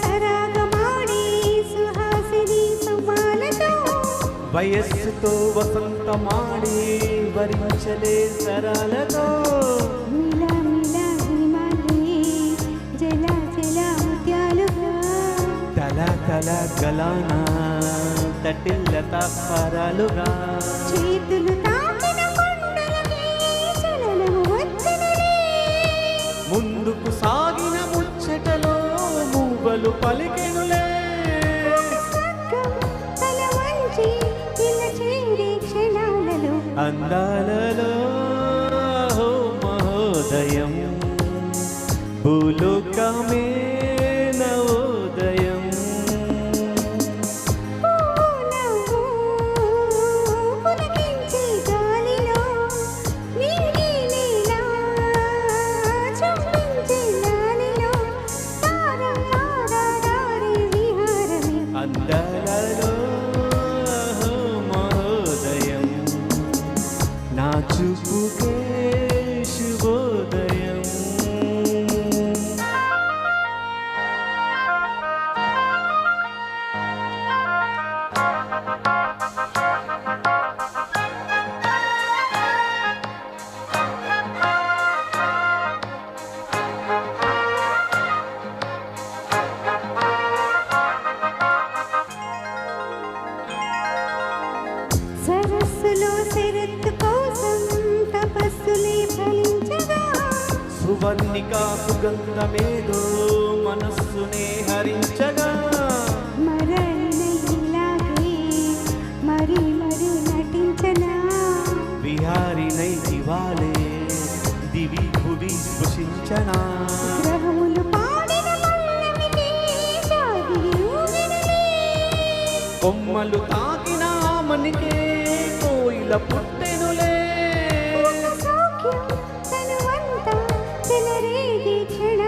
సరాగమాడి సుహాసిని సుమాలతో వయస్సుతో వసంతమాడి వరించలే సరాలతో జల జల ముత్యాలుగా తల తల గలానా తటిల్ల తాపారాలుగా చేతులు తాకిన కొండలకి చలనము వచ్చెనులే ముందుకు సాగిన ముచ్చటలో మూవలు పలికెనులే సగ్గం తల వంచి ఇలా చేరే క్షణాలలో అందాలలో మహోదయం భూలోకమే నవోదయం పులకించే గాలిలో నీలి నీలా చుంబించే గాలిలో తారారే విహారమే అందాలలో మహోదయం నా చూపుకే శుభోదయం సరస్సులో శరత్తు కోసం తపస్సులే ఫలించగా సువర్ణికా సుగంధమేదో మనస్సునే హరించగా మరణ ఇలాగే మరి మరి నటించనా విహారినై ఇవాలే దివి భువి స్పృశించనా గ్రహములు పాడిన మల్లమికి జాగిరి ఊగినలే కొమ్మలు తాకిన ఆమనికే కోయిల పుట్టెనులే ఒక సౌఖ్యం తనువంతా చెలరేగే క్షణ